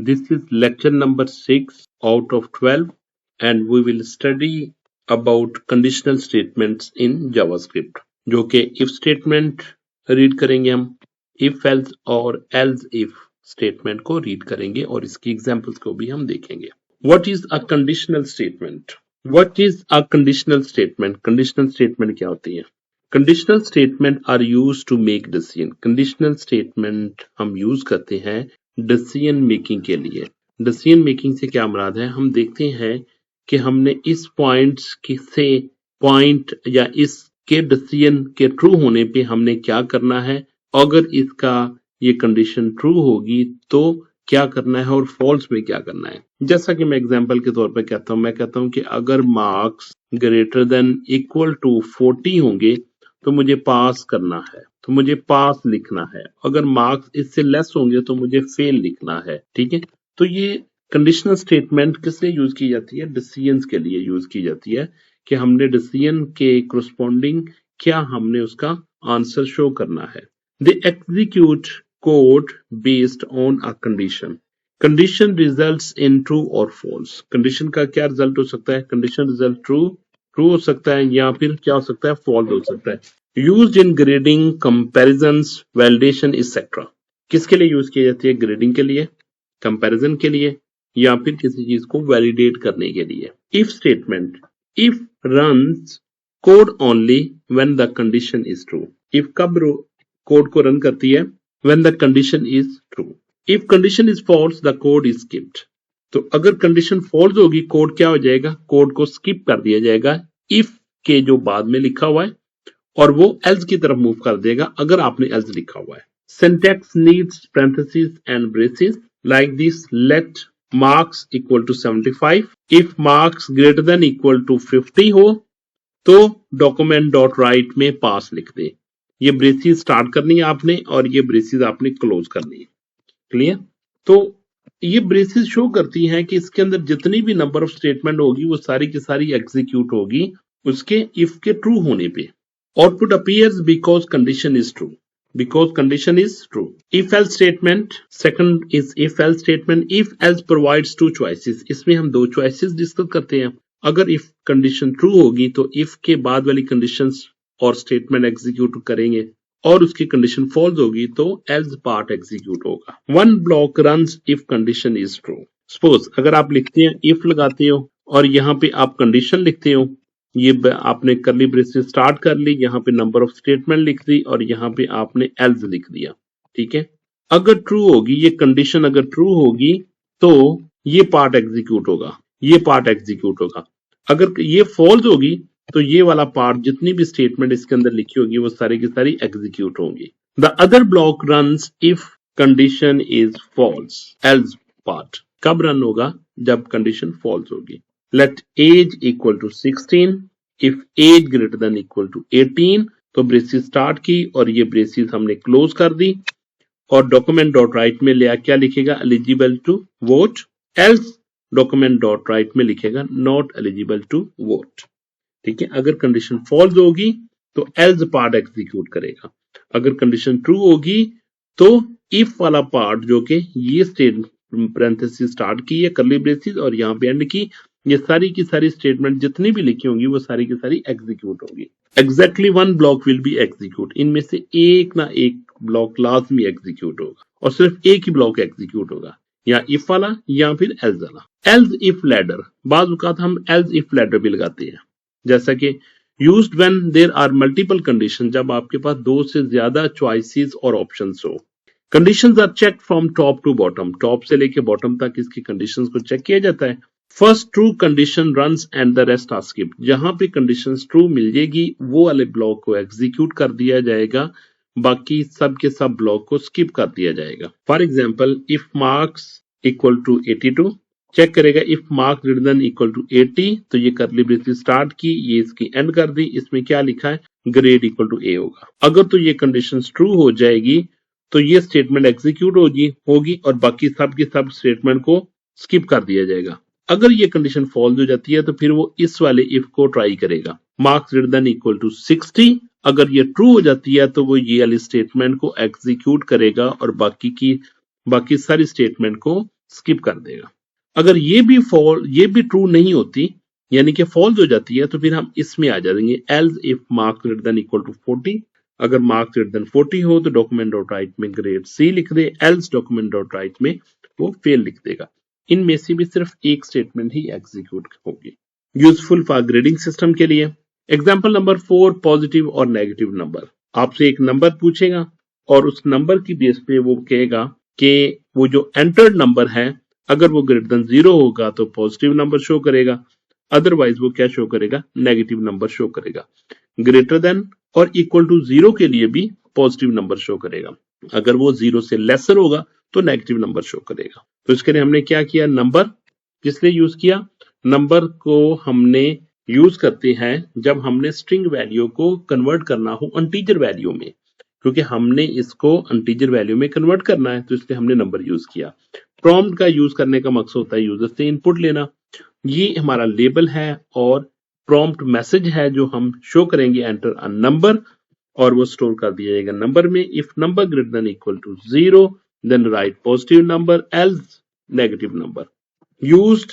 This is lecture number 6 out of 12 and we will study about conditional statements in JavaScript जो कि if statement read करेंगे हम, if else और else if statement को read करेंगे और इसकी एग्जांपल्स को भी हम देखेंगे। What is a conditional statement? What is a conditional statement? Conditional statement क्या होती है? Conditional statement are used to make decision. Conditional statement हम यूज करते हैं डिसीजन मेकिंग के लिए। डिसीजन मेकिंग से क्या मुराद है? हम देखते हैं कि हमने इस पॉइंट्स से पॉइंट या इसके डिसीजन के ट्रू होने पे हमने क्या करना है, अगर इसका ये कंडीशन ट्रू होगी तो क्या करना है और फॉल्स में क्या करना है। जैसा कि मैं एग्जांपल के तौर पे कहता हूं, मैं कहता हूं कि अगर marks greater than equal to 40 होंगे तो मुझे पास करना है, तो मुझे पास लिखना है। अगर मार्क्स इससे लेस होंगे तो मुझे फेल लिखना है। ठीक है, तो ये कंडीशनल स्टेटमेंट किस लिए यूज की जाती है? डिसीजंस के लिए यूज की जाती है कि हमने डिसीजन के कोरस्पॉन्डिंग क्या हमने उसका आंसर शो करना है। They execute code based on a condition. Condition results in true और फॉल्स। कंडीशन का क्या रिजल्ट हो सकता है? कंडीशन रिजल्ट ट्रू हो सकता है या फिर क्या हो सकता है? फॉल्स हो सकता है। Used in grading, comparisons, validation etcetera. किसके लिए यूज की जाती है? ग्रेडिंग के लिए, कंपैरिजन के लिए या फिर किसी चीज को वैलिडेट करने के लिए। If statement, if runs code only when the condition is true. If कब कोड को रन करती है? When the condition is true. If condition is false the code is skipped. तो अगर कंडीशन फॉल्स होगी, कोड क्या हो जाएगा? कोड को स्किप कर दिया जाएगा इफ के जो बाद में लिखा हुआ है और वो एल्स की तरफ मूव कर देगा अगर आपने एल्स लिखा हुआ है। Syntax needs parentheses and braces like this. Let marks equal to 75. if marks greater than equal to 50 हो तो document dot write में पास लिख दे। ये ब्रेसेस स्टार्ट करनी है आपने और ये ब्रेसेस आपने क्लोज करनी है। क्लियर? तो ये ब्रेसेस शो करती हैं कि इसके अंदर जितनी भी नंबर ऑफ स्टेटमेंट होगी वो सारी की सारी एग्जीक्यूट होगी उसके इफ के ट्रू होने पे। Output appears because condition is true, because condition is true. If else statement, second is if else statement. If else provides two choices. इसमें हम दो choices डिस्कस करते हैं। अगर if condition true होगी तो if के बाद वाली conditions और statement execute करेंगे और उसकी condition false होगी तो else part execute होगा। One block runs if condition is true. Suppose अगर आप लिखते हैं if लगाते हो और यहाँ पे आप condition लिखते हो, ये आपने करली ब्रेसेस स्टार्ट कर ली, यहाँ पे नंबर ऑफ स्टेटमेंट लिख दी और यहाँ पे आपने एल्स लिख दिया। ठीक है, अगर ट्रू होगी ये कंडीशन, अगर ट्रू होगी तो ये पार्ट एग्जीक्यूट होगा, ये पार्ट एग्जीक्यूट होगा। अगर ये फॉल्स होगी तो ये वाला पार्ट, जितनी भी स्टेटमेंट इसके अंदर लिखी होगी वो सारी की सारी एग्जीक्यूट होंगी। The other block runs if condition is false. Else part कब रन होगा? जब कंडीशन फॉल्स होगी। Let age equal to 16. If age greater than equal to 18 तो ब्रेसेस स्टार्ट की और ये ब्रेसेस हमने क्लोज कर दी और डॉक्यूमेंट डॉट राइट में लिया क्या लिखेगा? Eligible to vote. Else document dot write में लिखेगा नॉट एलिजिबल टू वोट। ठीक है, अगर कंडीशन फॉल्स होगी तो एल्स पार्ट एग्जीक्यूट करेगा। अगर कंडीशन ट्रू होगी तो इफ वाला पार्ट जो कि ये पैरेंथेसिस स्टार्ट की है करली ब्रेसेस और यहाँ पे एंड की, ये सारी की सारी स्टेटमेंट जितनी भी लिखी होंगी वो सारी की सारी एग्जीक्यूट होगी। Exactly one block will be execute. इनमें से एक ना एक ब्लॉक लाजमी एग्जीक्यूट होगा और सिर्फ एक ही ब्लॉक एग्जीक्यूट होगा, या इफ वाला या फिर एल्स वाला। एल्स इफ लैडर, बाज औकात हम एल्स इफ लैडर भी लगाते हैं, जैसा कि used when there are multiple condition, जब आपके पास दो से ज्यादा चॉइसेस और ऑप्शंस हो। Conditions are checked from top to bottom, top से लेके बॉटम तक इसकी कंडीशंस को चेक किया जाता है। First true condition runs and the rest are skipped. जहां पे कंडीशन ट्रू मिल जाएगी वो वाले ब्लॉक को एग्जीक्यूट कर दिया जाएगा, बाकी सब के सब ब्लॉक को स्किप कर दिया जाएगा। For example if marks equal to 82 check करेगा, if marks greater than equal to 80 तो ये करली ब्रेसेस स्टार्ट की, ये इसकी एंड कर दी, इसमें क्या लिखा है? ग्रेड इक्वल टू ए होगा। अगर तो ये कंडीशन ट्रू हो जाएगी तो ये स्टेटमेंट एग्जीक्यूट होगी और बाकी सब के सब स्टेटमेंट को स्किप कर दिया जाएगा। अगर ये कंडीशन फॉल्स हो जाती है तो फिर वो इस वाले इफ को ट्राई करेगा, marks greater than equal to 60। अगर ये ट्रू हो जाती है तो वो ये वाली स्टेटमेंट को एग्जीक्यूट करेगा और बाकी सारी स्टेटमेंट को स्किप कर देगा। अगर ये भी ट्रू नहीं होती यानी कि फॉल्स हो जाती है तो फिर हम इसमें आ जाएंगे else if marks greater than equal to 40। अगर मार्क्स ग्रेटर देन 40 हो तो डॉक्यूमेंट डॉट राइट में ग्रेड सी लिख दे, एल्स डॉक्यूमेंट डॉट राइट में वो फेल लिख देगा। इनमें से भी सिर्फ एक स्टेटमेंट ही एग्जीक्यूट होगी। यूजफुल फॉर ग्रेडिंग सिस्टम के लिए एग्जाम्पल नंबर 4 पॉजिटिव और नेगेटिव नंबर। आपसे एक नंबर पूछेगा और उस नंबर की बेस पे वो कहेगा कि वो जो एंटर्ड नंबर है अगर वो ग्रेटर देन 0 होगा तो पॉजिटिव नंबर शो करेगा, अदरवाइज वो क्या शो करेगा, नेगेटिव नंबर शो करेगा। ग्रेटर देन और इक्वल टू 0 के लिए भी पॉजिटिव नंबर शो करेगा, अगर वो 0 से लेसर होगा तो नेगेटिव नंबर शो करेगा। तो इसके लिए हमने क्या किया, नंबर किसलिए यूज किया, नंबर को हमने यूज करते हैं जब हमने स्ट्रिंग वैल्यू को कन्वर्ट करना हो इंटीजर वैल्यू में, क्योंकि हमने इसको इंटीजर वैल्यू में कन्वर्ट करना है तो इसलिए हमने नंबर यूज किया। प्रॉम्प्ट का यूज करने का मकसद होता है यूजर से इनपुट लेना। ये हमारा लेबल है और प्रॉम्प्ट मैसेज है जो हम शो करेंगे एंटर अ नंबर और वो स्टोर कर दिया जाएगा नंबर में। If number greater than equal to 0 then write positive number else negative number. Used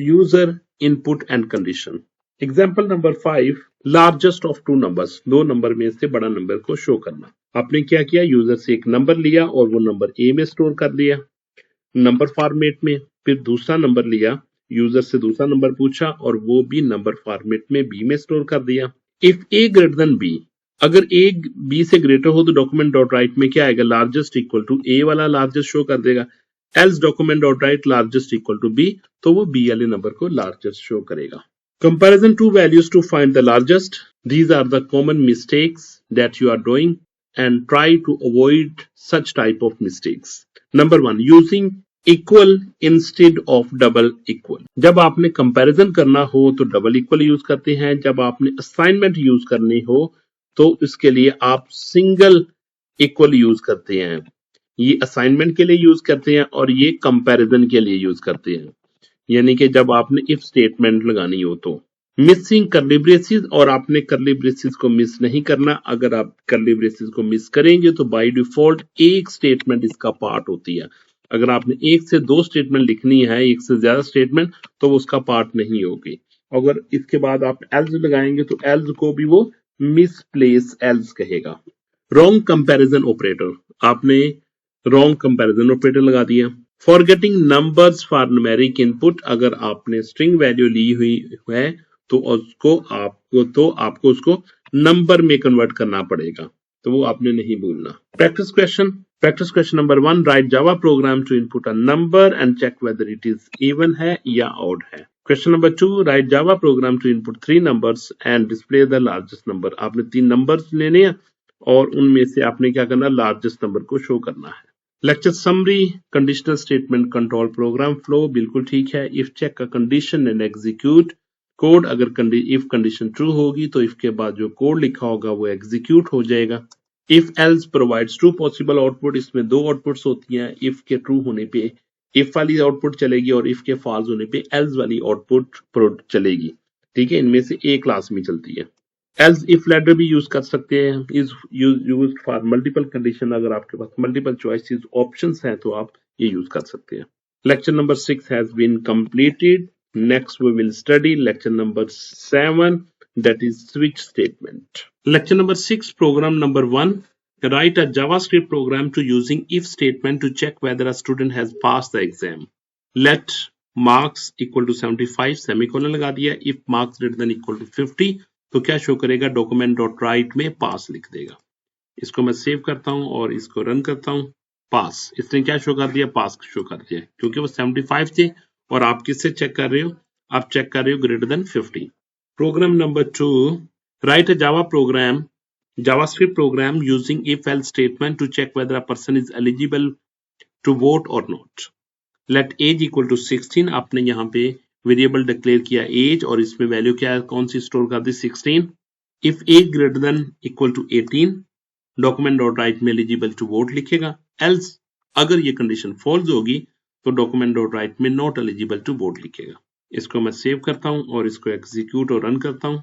user input and condition. Example number 5 largest of two numbers, दो नंबर में से बड़ा नंबर को शो करना। आपने क्या किया, यूजर से एक नंबर लिया और वो नंबर ए में स्टोर कर दिया नंबर फॉर्मेट में, फिर दूसरा नंबर लिया, यूजर से दूसरा नंबर पूछा और वो भी नंबर फॉर्मेट में बी में स्टोर कर दिया। If A greater than B, अगर ए बी से ग्रेटर हो तो डॉक्यूमेंट डॉट राइट में क्या आएगा, लार्जेस्ट इक्वल टू ए वाला लार्जेस्ट शो कर देगा, else document dot write largest equal to B, तो वो बी वाले नंबर को लार्जेस्ट शो करेगा। Comparison two values to find the largest, these are the common mistakes that you are doing and try to avoid such type of mistakes. Number 1, using equal instead of double equal. जब आपने comparison करना हो तो double equal use करते हैं, जब आपने assignment use करनी हो तो इसके लिए आप सिंगल इक्वल यूज करते हैं। ये असाइनमेंट के लिए यूज करते हैं और ये कंपैरिजन के लिए यूज करते हैं, यानी कि जब आपने इफ स्टेटमेंट लगानी हो तो। मिसिंग कर्ली ब्रेसेस, और आपने कर्ली ब्रेसेस को मिस नहीं करना। अगर आप कर्ली ब्रेसेस को मिस करेंगे तो बाय डिफॉल्ट एक स्टेटमेंट इसका पार्ट होती है। अगर आपने एक से दो स्टेटमेंट लिखनी है, एक से ज्यादा स्टेटमेंट, तो वो उसका पार्ट नहीं होगी। अगर इसके बाद आप एल्स लगाएंगे तो एल्स को भी वो मिसप्लेस एल्स कहेगा। रॉन्ग कंपैरिजन ऑपरेटर, आपने रॉन्ग कंपैरिजन ऑपरेटर लगा दिया। Forgetting numbers for numeric input, अगर आपने स्ट्रिंग वैल्यू ली हुई है तो आपको उसको नंबर में कन्वर्ट करना पड़ेगा, तो वो आपने नहीं भूलना। Practice question number 1, write Java program to input a number and check whether it is even है या ऑड है। Question number 2, write Java program to input 3 numbers and display the largest number. आपने 3 नंबर्स लेने हैं और उनमें से आपने क्या करना, लार्जेस्ट नंबर को शो करना है। Lecture summary, conditional statement control program flow, बिल्कुल ठीक है। इफ चेक का कंडीशन एंड एग्जीक्यूट कोड, अगर इफ कंडीशन ट्रू होगी तो इफ के बाद जो कोड लिखा होगा वो एग्जीक्यूट हो जाएगा। If else provides true possible output, इसमें दो आउटपुट्स होती हैं, इफ के ट्रू होने पे इफ वाली आउटपुट चलेगी और इफ के फॉल्स होने पे एल्स वाली आउटपुट चलेगी। ठीक है, इनमें से एक क्लास में चलती है। एल्स इफ लेटर भी यूज कर सकते हैं, is used for multiple condition, अगर आपके पास मल्टीपल चॉइसेस ऑप्शंस हैं तो आप ये यूज कर सकते हैं। Lecture number 6 has been completed. Next we will study lecture number 7, that is switch statement. Lecture number 6, program number 1, write a JavaScript program to using if statement to check whether a student has passed the exam. Let marks equal to 75 semicolon लगा दिया। if marks greater than equal to 50 तो क्या show करेगा, document.write में पास लिख देगा। इसको मैं सेव करता हूं और इसको रन करता हूं। पास, इसने क्या शो कर दिया, पास शो कर दिया, क्योंकि वो 75 थे और आप किससे चेक कर रहे हो, आप चेक कर रहे हो greater than 50। Program number 2, write a JavaScript program using if else statement to check whether a person is eligible to vote और not. Let age equal to 16, आपने यहाँ पे वेरिएबल डिक्लेयर किया एज और इसमें वैल्यू क्या है, कौन सी स्टोर कर दी, 16। If age greater than equal to 18, document dot write में एलिजिबल टू वोट लिखेगा। एल्स, अगर ये कंडीशन फॉल्स होगी तो डॉक्यूमेंट डॉट राइट में नॉट एलिजिबल टू वोट लिखेगा। इसको मैं सेव करता हूं और इसको एग्जीक्यूट और रन करता हूं।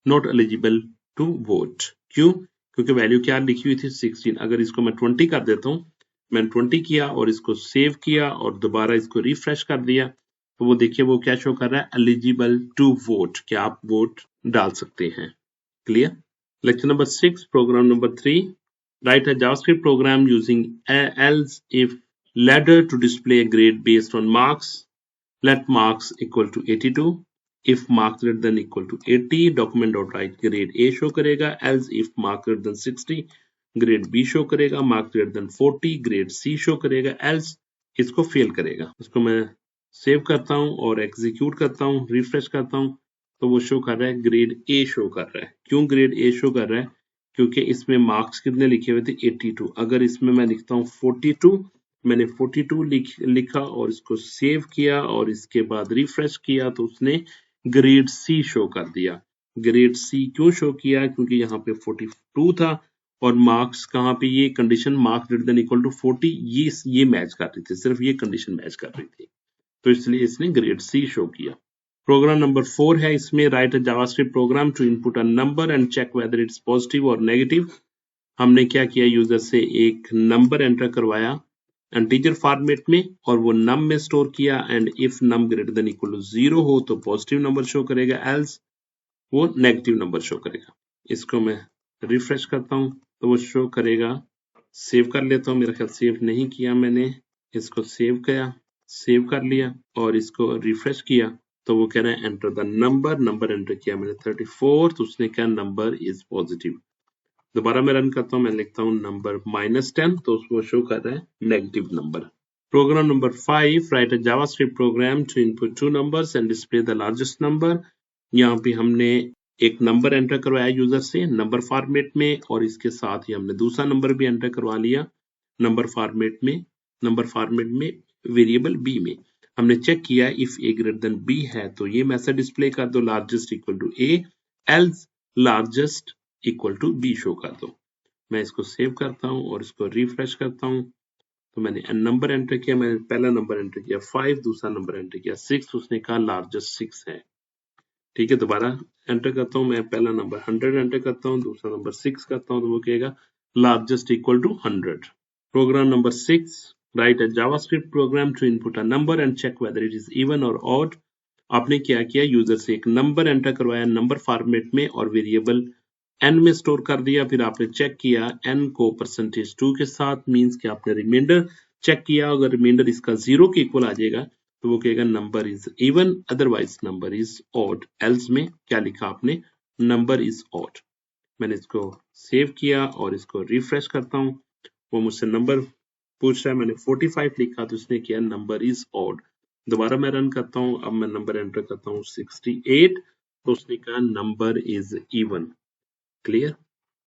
नॉट एलिजिबल टू वोट, क्यों, क्योंकि वैल्यू क्या लिखी हुई थी, 16। अगर इसको मैं 20 कर देता हूं मैंने 20 किया और इसको सेव किया और दोबारा इसको रिफ्रेश कर दिया, तो वो देखिए वो क्या शो कर रहा है, एलिजिबल टू वोट, क्या आप वोट डाल सकते हैं। Clear. Lecture number 6, program number 3, write a JavaScript program using else if ladder to display a grade based on marks. Let marks equal to 82. If marks greater than equal to 80, document.write grade A show करेगा, else if mark greater than 60, grade B show करेगा, mark greater than 40, grade C show करेगा, else इसको fail करेगा। इसको मैं save करता हूँ और एग्जीक्यूट करता हूँ, रिफ्रेश करता हूँ, तो वो शो कर रहा है ग्रेड ए शो कर रहा है। क्यों ग्रेड ए शो कर रहा है? क्योंकि इसमें मार्क्स कितने लिखे हुए थे, 82। अगर इसमें मैं लिखता हूँ 42, मैंने 42 लिखा और इसको सेव किया और इसके बाद रिफ्रेश किया तो उसने ग्रेड सी शो कर दिया। ग्रेड सी क्यों शो किया? क्योंकि यहाँ पे 42 था और मार्क्स कहाँ पे, ये condition marks greater than equal to 40, ये मैच कर रही थी, सिर्फ ये कंडीशन मैच कर रही थी, तो इसलिए इसने ग्रेड सी शो किया। प्रोग्राम नंबर 4 है, इसमें write a JavaScript program to input a number and check whether it's positive और नेगेटिव। हमने क्या किया, यूजर से एक नंबर एंटर करवाया इंटीजर फॉर्मेट में और वो नम में स्टोर किया, and if num greater than equal to 0 हो तो पॉजिटिव नंबर शो करेगा, एल्स वो नेगेटिव नंबर शो करेगा। इसको मैं रिफ्रेश करता हूं तो वो शो करेगा। सेव कर लेता हूं, मेरा ख्याल सेव नहीं किया मैंने, इसको सेव किया, सेव कर लिया और इसको रिफ्रेश किया तो वो कह रहा है enter the number, number enter किया मैंने 34, तो उसने कहा नंबर इज पॉजिटिव। दोबारा मैं रन करता हूँ, मैं लिखता हूँ नंबर -10, तो उसको शो कर रहा है negative number. Program number 5, write a JavaScript program to input 2 numbers and display the largest number. यहाँ पे हमने एक नंबर एंटर करवाया यूजर से नंबर फॉर्मेट में और इसके साथ ही हमने दूसरा नंबर भी एंटर करवा लिया नंबर फॉर्मेट में वेरिएबल बी में। हमने चेक किया if A greater than B है तो ये मैसेज डिस्प्ले कर दो, largest equal to A, else largest equal to B show कर दो। मैं इसको सेव करता हूँ और इसको रिफ्रेश करता हूँ, तो मैंने नंबर एंटर किया, मैंने पहला नंबर एंटर किया 5, दूसरा नंबर एंटर किया 6, उसने कहा लार्जेस्ट 6 है। ठीक है, दोबारा एंटर करता हूँ, मैं पहला नंबर 100 एंटर करता हूँ, दूसरा नंबर 6 करता हूँ, तो वो कहेगा largest equal to 100। Program number 6, write a JavaScript program to input a number and check whether it is even और ऑड। आपने क्या किया, यूजर से एक नंबर एंटर करवाया नंबर फॉर्मेट में और वेरिएबल n में स्टोर कर दिया, फिर आपने चेक किया n को %2 के साथ, मींस कि आपने रिमाइंडर चेक किया, अगर रिमाइंडर इसका 0 के इक्वल आ जाएगा तो वो कहेगा number is even, otherwise number is odd. Else में क्या लिखा आपने, नंबर इज ऑड। मैंने इसको सेव किया और इसको रिफ्रेश करता हूँ, वो मुझसे नंबर पूछ रहा है, मैंने 45 लिखा तो उसने किया नंबर इज ऑड। दोबारा मैं रन करता हूँ, अब मैं नंबर एंटर करता हूँ 68, तो उसने कहा नंबर इज इवन। क्लियर।